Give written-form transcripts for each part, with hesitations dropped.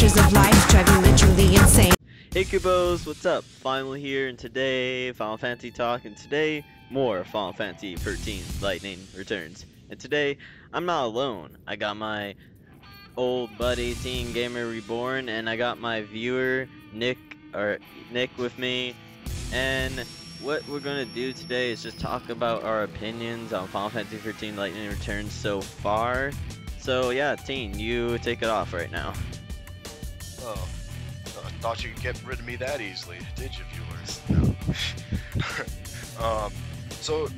pressures of life drive you literally insane. Hey Kubos, what's up? Final here, and today Final Fantasy talk, and today more Final Fantasy 13 Lightning Returns. And today I'm not alone. I got my old buddy Teen Gamer Reborn, and I got my viewer Nick with me. And what we're gonna do today is just talk about our opinions on Final Fantasy 13 Lightning Returns so far. So yeah, Teen, you take it off right now. Oh, I thought you could get rid of me that easily, did you, viewers? No. So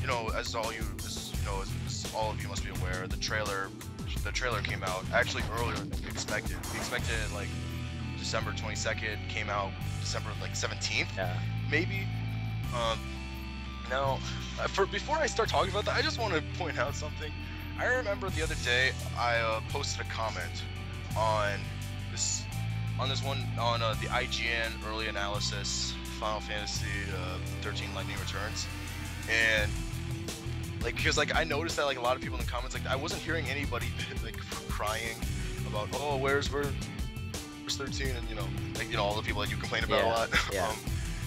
you know, as all of you must be aware, the trailer came out actually earlier than we expected. We expected it like December 22nd, came out December like 17th, Yeah. maybe. Now, before I start talking about that, I just want to point out something. I remember the other day I posted a comment on the IGN early analysis Final Fantasy 13 Lightning Returns, and because I noticed that a lot of people in the comments, I wasn't hearing anybody crying about, oh, where's 13, and all the people that you complain about a lot. Yeah.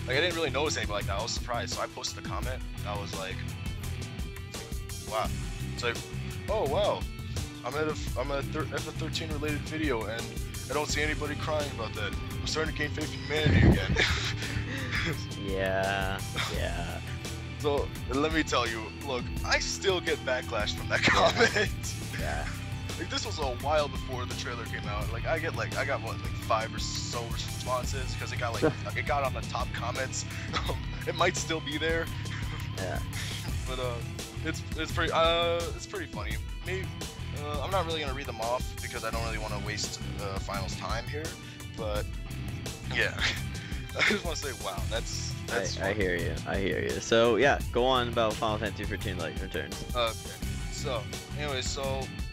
I didn't really notice anybody like that. I was surprised, so I posted a comment. I was like, wow. It's like, oh wow, I'm at a F13 related video and I don't see anybody crying about that. I'm starting to gain faith in humanity again. Yeah. So let me tell you, look, I still get backlash from that comment. Yeah. This was a while before the trailer came out. I got what, 5 or so responses because it got it got on the top comments. It might still be there. Yeah. But it's pretty funny. Maybe I'm not really gonna read them off because I don't really want to waste Final's time here. But yeah, I just want to say, wow, that's. I hear you. So yeah, go on about Final Fantasy 13 Lightning Returns. Okay. So, anyway,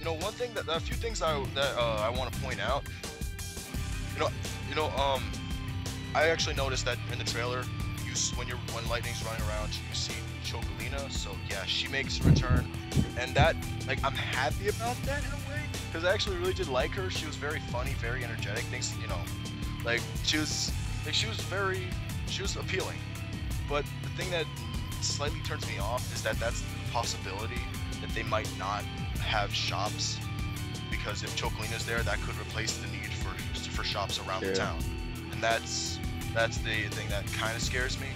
one thing a few things I want to point out. I actually noticed that in the trailer, when Lightning's running around, you see Chocolina. So yeah, she makes a return, and that I'm happy about that in a way because I actually really did like her. She was very funny, very energetic. Things, she was appealing. But the thing that slightly turns me off is that that's the possibility that they might not have shops, because if Chocolina's there, that could replace the need for shops around the town, and that's the thing that kind of scares me,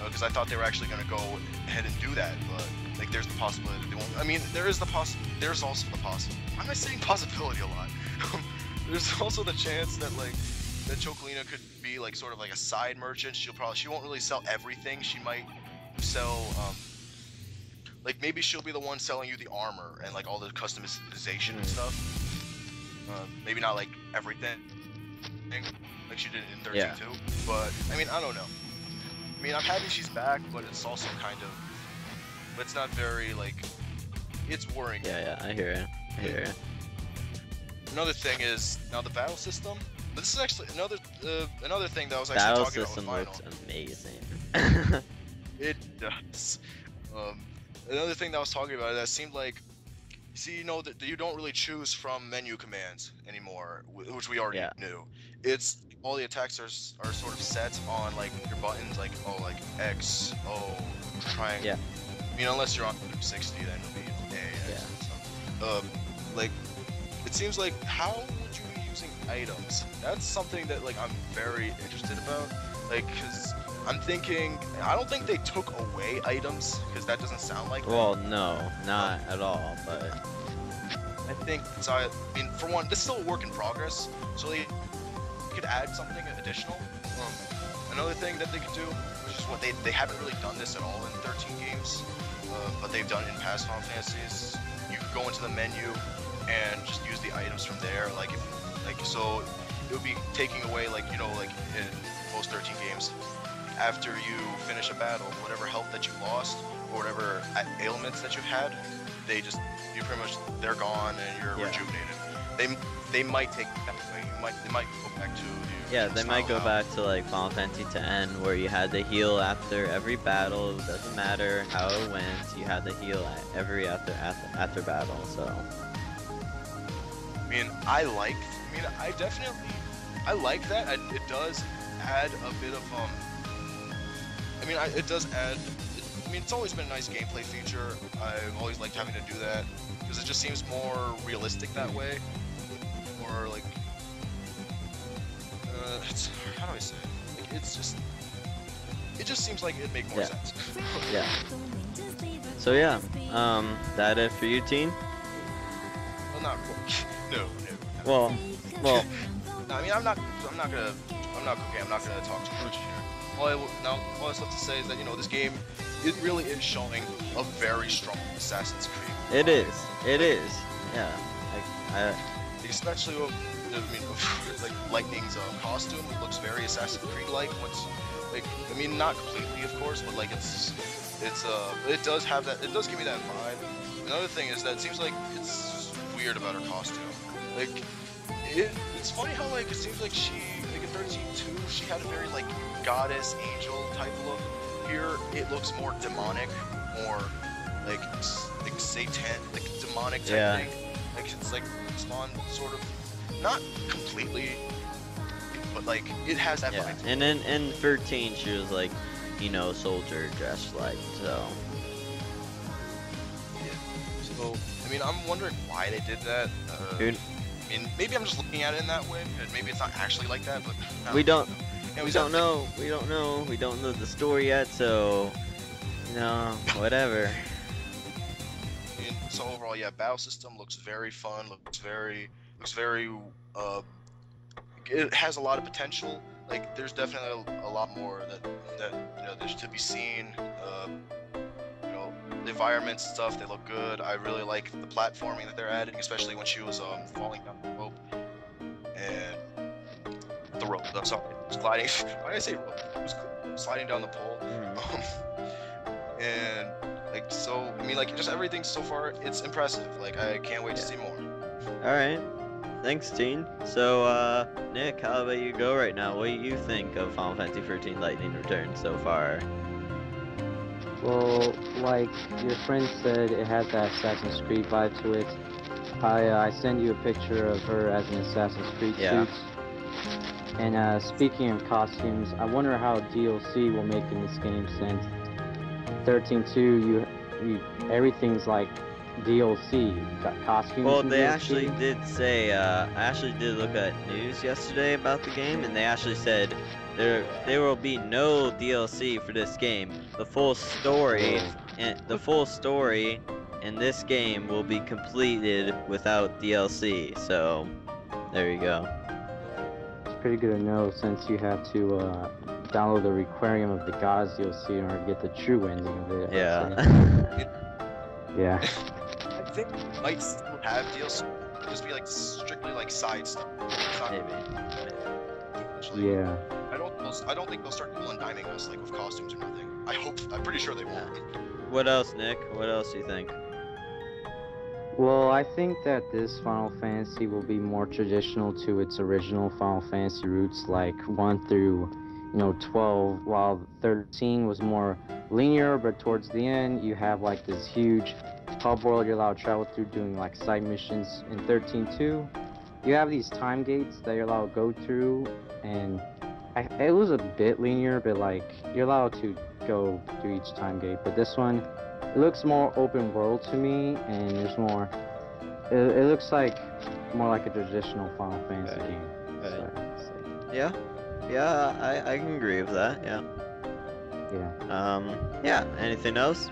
because I thought they were actually going to go ahead and do that, but there's the possibility that they won't. I mean, there's also the possibility. Why am I saying possibility a lot? There's also the chance that that Chocolina could be sort of a side merchant. She won't really sell everything. She might sell maybe she'll be the one selling you the armor and all the customization and stuff. Maybe not everything like she did in 13 too. But I mean, I don't know. I mean, I'm happy she's back, but it's also kind of, it's not very it's worrying. Yeah, I hear it. Another thing is now the battle system. This is actually another thing that I was actually talking about with Final. Battle system looks amazing. It does. Another thing that I was talking about, that seemed that you don't really choose from menu commands anymore, which we already knew. It's all the attacks are sort of set on your buttons, X, O, triangle. Yeah. I mean, unless you're on 60, then it'll be A. Yeah. So, it seems how would you be using items? That's something that I'm very interested about, because I'm thinking, I don't think they took away items, because that doesn't sound like Well, no, not at all, but I think, I mean, for one, this is still a work in progress, so they could add something additional. Another thing that they could do, which is what they haven't really done this at all in 13 games, but they've done it in past Final Fantasies. You could go into the menu and just use the items from there, so it would be taking away, in most 13 games, after you finish a battle, whatever health that you lost, or whatever ailments that you had, they're gone and you're rejuvenated. They might take that away. They might go back to they might go back to Final Fantasy X, where you had to heal after every battle. It doesn't matter how it went, you had to heal after battle. So I mean, I definitely, I like that. It does add a bit of, it does add, I mean, it's always been a nice gameplay feature. I've always liked having to do that, because it just seems more realistic that way. Or, like, it's, how do I say it? Like, it just seems like it'd make more sense. Yeah. So yeah, that it for you, Teen? Well, not really. No. Well. No, I mean, I'm not gonna talk too much here. All I was left to say is that, this game, it really is showing a very strong Assassin's Creed. It is. Yeah. Especially with, like Lightning's costume, it looks very Assassin's Creed-like. Not completely, of course, but like it does have that. It does give me that vibe. Another thing is that it seems like it's weird about her costume. Like, it's funny how it seems like she, in 13.2, she had a very goddess angel type look. Here it looks more demonic, more like satan, demonic type thing. It's Spawn sort of, not completely, but it has that vibe. And then in 13 she was soldier dressed so. Yeah. So I'm wondering why they did that. Dude. Maybe I'm just looking at it in that way, and maybe it's not actually like that, but we don't know. We don't know the story yet, so whatever. So overall, yeah, battle system looks very fun. Looks very. It has a lot of potential. There's definitely a lot more that there's to be seen. The environments and stuff, they look good. I really like the platforming that they're adding, especially when she was falling down the rope and the rope. I'm sorry, sliding. Why did I say rope? It was sliding down the pole. And so, just everything so far, it's impressive. I can't wait to see more. All right, thanks, Teen. So, Nick, how about you go right now? What do you think of Final Fantasy 13 Lightning Returns so far? Well, like your friend said, it has that Assassin's Creed vibe to it. I sent you a picture of her as an Assassin's Creed suit. And speaking of costumes, I wonder how DLC will make in this game, since 13.2, you everything's like DLC, got costumes. Well, they DLC. actually did say, I actually did look at news yesterday about the game, and they actually said there will be no DLC for this game. The full story in this game will be completed without DLC. So there you go. It's pretty good to know, since you have to download the Requiem of the Gods DLC in order to get the true ending of it. Yeah. Yeah. I think it might still have DLC, it'll just be strictly side stuff. Maybe. Yeah. I don't think they'll start diming us with costumes or nothing. I'm pretty sure they won't. What else, Nick? What else do you think? Well, I think that this Final Fantasy will be more traditional to its original Final Fantasy roots, 1 through 12, while 13 was more linear, but towards the end you have this huge hub world you're allowed to travel through, doing side missions. In 13.2, you have these time gates that you're allowed to go through, and it was a bit linear, but you're allowed to go through each time gate. But this one, it looks more open world to me, and there's more. It looks more like a traditional Final Fantasy game. Yeah. Yeah, I can agree with that. Yeah. Yeah. Anything else?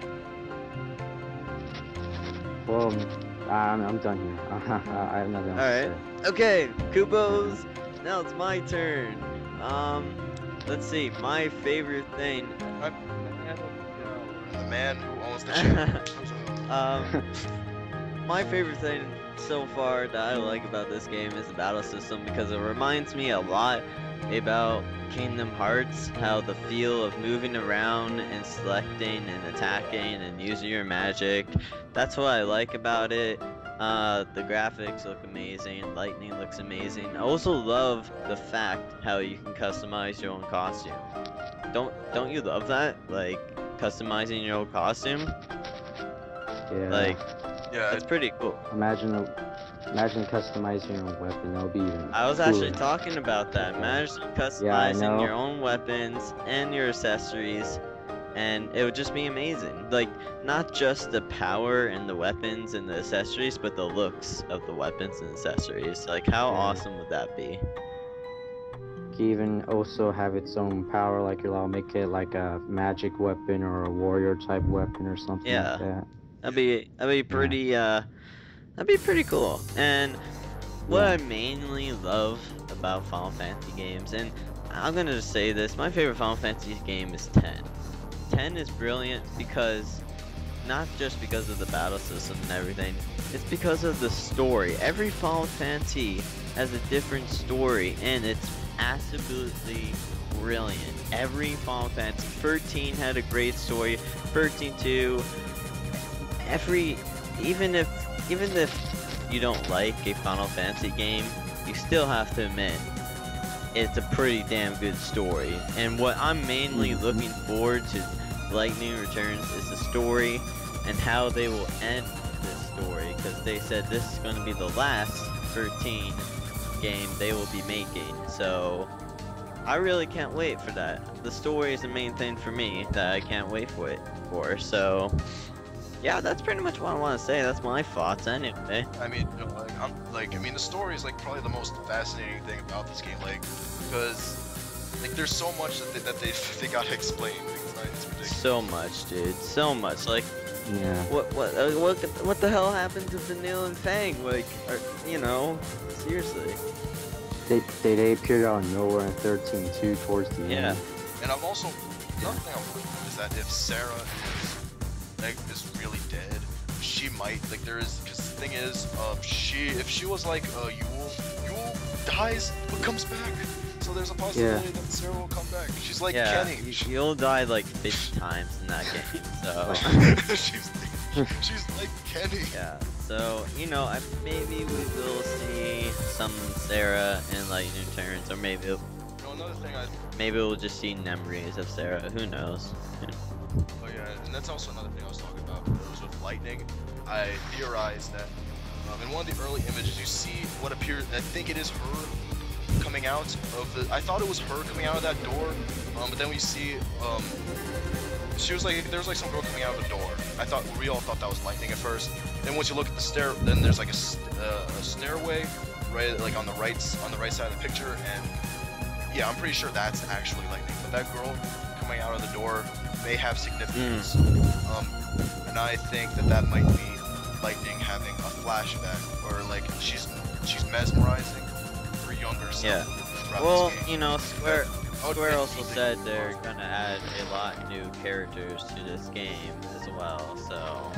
Well, I'm done here. I have nothing else to say. Okay, Kupos. Now it's my turn. Let's see. My favorite thing. The man who owns the channel. My favorite thing so far that I like about this game is the battle system, because it reminds me a lot about Kingdom Hearts, how the feel of moving around and selecting and attacking and using your magic, that's what I like about it. The graphics look amazing, lightning looks amazing. I also love the fact how you can customize your own costume. Don't you love that? Customizing your own costume? Yeah. Yeah, That's pretty cool. Imagine customizing your own weapon. That'll be even I was actually cooler. talking about that. Imagine customizing know. your own weapons and your accessories, and it would just be amazing. Like, not just the power and the weapons and the accessories, but the looks of the weapons and accessories. Like, how Yeah. awesome would that be? It can even also have its own power, like you're allowed to make it like a magic weapon or a warrior type weapon or something Yeah. like that. That'd be pretty that'd be pretty cool. And what Yeah. I mainly love about Final Fantasy games, and I'm gonna just say this, my favorite Final Fantasy game is 10. 10 is brilliant because, not just because of the battle system and everything, it's because of the story. Every Final Fantasy has a different story, and it's absolutely brilliant. Every Final Fantasy, 13 had a great story, 13 too. Even if you don't like a Final Fantasy game, you still have to admit it's a pretty damn good story. And what I'm mainly looking forward to Lightning Returns is the story and how they will end this story, because they said this is going to be the last 13 game they will be making. So I really can't wait for that. The story is the main thing for me that I can't wait for. So yeah, that's pretty much what I want to say. That's my thoughts anyway. I mean, you know, I mean, the story is like probably the most fascinating thing about this game, like, because like there's so much that they gotta explain. It's ridiculous. So much, dude. So much. Like, Yeah. what the hell happened to Vanille and Fang? Like, you know, seriously. They appeared out of nowhere in 13 too towards the Yeah. end. And I've also another thing I've learned is that if Sarah is really dead, she might like there is because the thing is if she was like Yule dies but comes back, so there's a possibility that Sarah will come back. She's like Yeah, Kenny. you'll die like 50 times in that game. So she's like Kenny. yeah. So you know, maybe we will see some Sarah in Lightning Returns, or maybe You know, another thing we'll just see memories of Sarah. Who knows? Oh yeah, and that's also another thing I was talking about. It was with lightning. I theorized that in one of the early images you see what appears. I think it is her coming out of the. I thought it was her coming out of that door, but then we see she was like there was like some girl coming out of the door. We all thought that was lightning at first. Then once you look at the stair, then there's like a stairway right like on the right side of the picture, and yeah, I'm pretty sure that's actually lightning. But that girl coming out of the door may have significance, and I think that might be Lightning having a flashback, or like she's mesmerizing her younger self. Yeah. throughout Well, this game. you know, Square would Square make also me think said more. they're gonna add a lot new characters to this game as well. So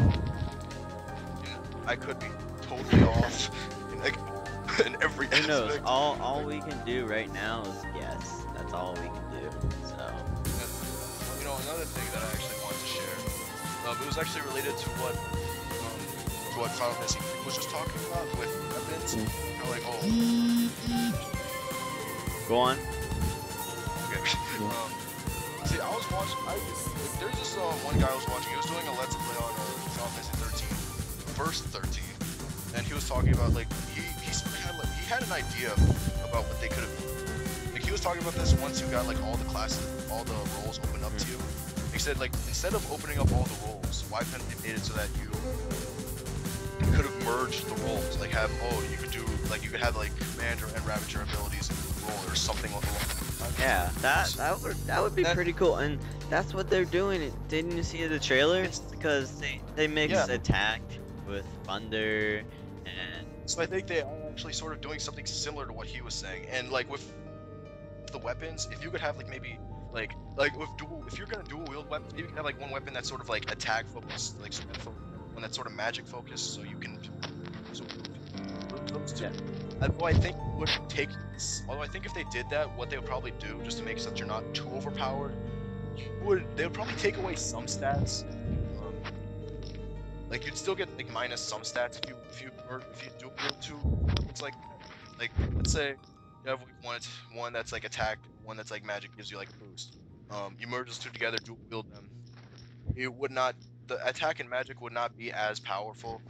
I could be totally off in every who knows? aspect. All we can do right now is guess. That's all we can do. So You know, another thing that I actually wanted to share, it was actually related to what Final Fantasy was just talking about with weapons. You know, like, go on. okay. See, I was watching. There's this one guy I was watching. He was doing a Let's Play on Final Fantasy 13, verse 13, and he was talking about like he had an idea about what they could have. Like he was talking about this once you got like all the roles opened up to you. He said like instead of opening up all the roles, why couldn't they made it so that you could have merged the roles? Like you could have like Commander and Ravager abilities in the role or something along those lines. Yeah, that would be pretty cool, and that's what they're doing. Didn't you see the trailer? Because they mix attack with thunder, and so I think they are actually sort of doing something similar to what he was saying. And like with the weapons, if you could have like maybe like with if you're gonna dual wield weapons, you can have like one weapon that's sort of like attack focused, like one that's sort of magic focused, so you can. Those two. Yeah. Although I think if they did that, what they would probably do, just to make sure that you're not too overpowered, they would probably take away some stats. Like you'd still get like minus some stats if you do build two. It's like let's say you have one that's like attack, one that's like magic gives you like a boost. You merge those two together, dual wield them. The attack and magic would not be as powerful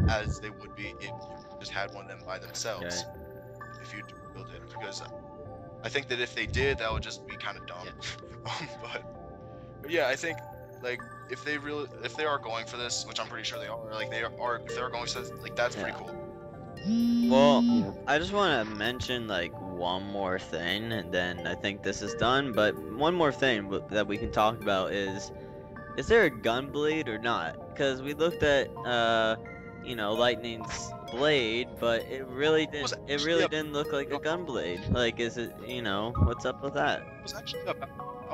as they would be if you just had one of them by themselves. Okay. If you build it, because I think that if they did, that would just be kind of dumb. But yeah, I think like if they are going for this, which I'm pretty sure they are, like if they are going for this, like that's pretty cool. Well, Yeah. I just want to mention like one more thing, and then I think this is done. But one more thing that we can talk about is there a Gunblade or not? Because we looked at you know, Lightning's blade, but it really didn't look like a Gunblade. Like, is it, you know, what's up with that? I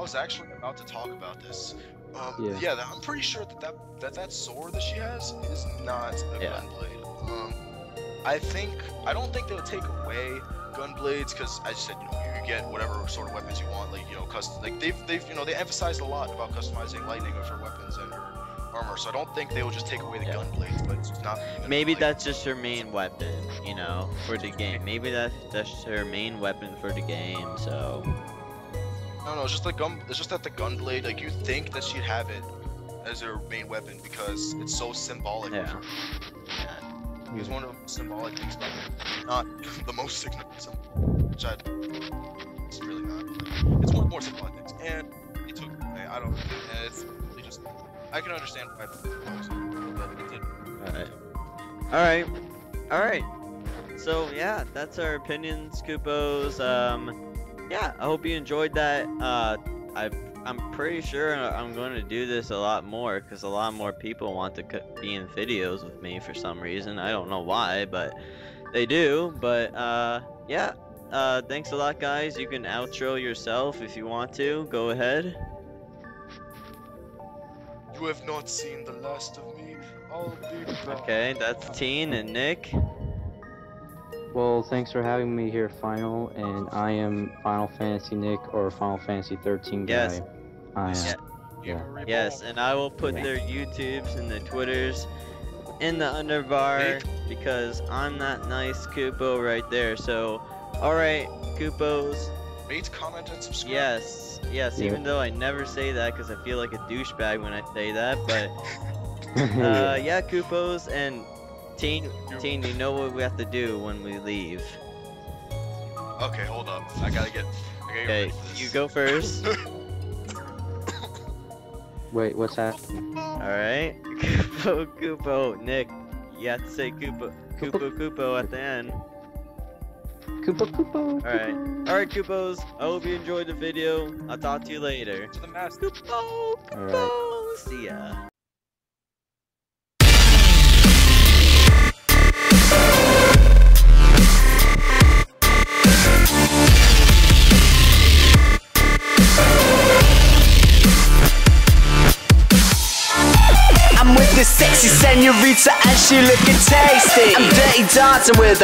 was actually about to talk about this. Yeah. I'm pretty sure that sword that she has is not a Gunblade. I don't think they'll take away Gunblades because, as you said, you know, you get whatever sort of weapons you want, like, you know, like they've you know, they emphasized a lot about customizing Lightning with her weapons and her armor, so I don't think they will just take away the Gunblades, but it's just not. Maybe that's just her main weapon, you know, for the game. Maybe that's just her main weapon for the game. So. No, it's just it's just that the Gunblade, like, you think that she'd have it as her main weapon because it's so symbolic. Yeah. It's one of the symbolic things about it. Not the most significant, which it's really not. Like, it's one of the more symbolic things. And it took away, I don't know. And it's really just, I can understand why it did. Alright. So, yeah, that's our opinions, Koopos. Yeah, I hope you enjoyed that. I'm pretty sure I'm going to do this a lot more because a lot more people want to be in videos with me for some reason. I don't know why, but they do. But yeah, thanks a lot, guys. You can outro yourself if you want to. Go ahead. You have not seen the last of me. I'll be back. Okay, that's Teen and Nick. Well, thanks for having me here, Final, and I am Final Fantasy Nick, or Final Fantasy 13 guy. Yes. I am. Yeah. Yeah. Yes, and I will put their YouTubes and the Twitters in the underbar because I'm that nice Koopo right there. So, alright, Koopos. Rate, comment, and subscribe. Yes, Yeah. even though I never say that because I feel like a douchebag when I say that, but yeah, Koopos and Teen, you know what we have to do when we leave. Okay, hold up. I gotta get Okay, ready for this. you go first. Wait, what's happening? Alright, Koopo, Nick, you have to say Koopo at the end. Koopo. Alright, Koopos, I hope you enjoyed the video. I'll talk to you later. To the mask. Koopo, see ya. I'm with this sexy senorita and she looking tasty. I'm dirty dancing with her.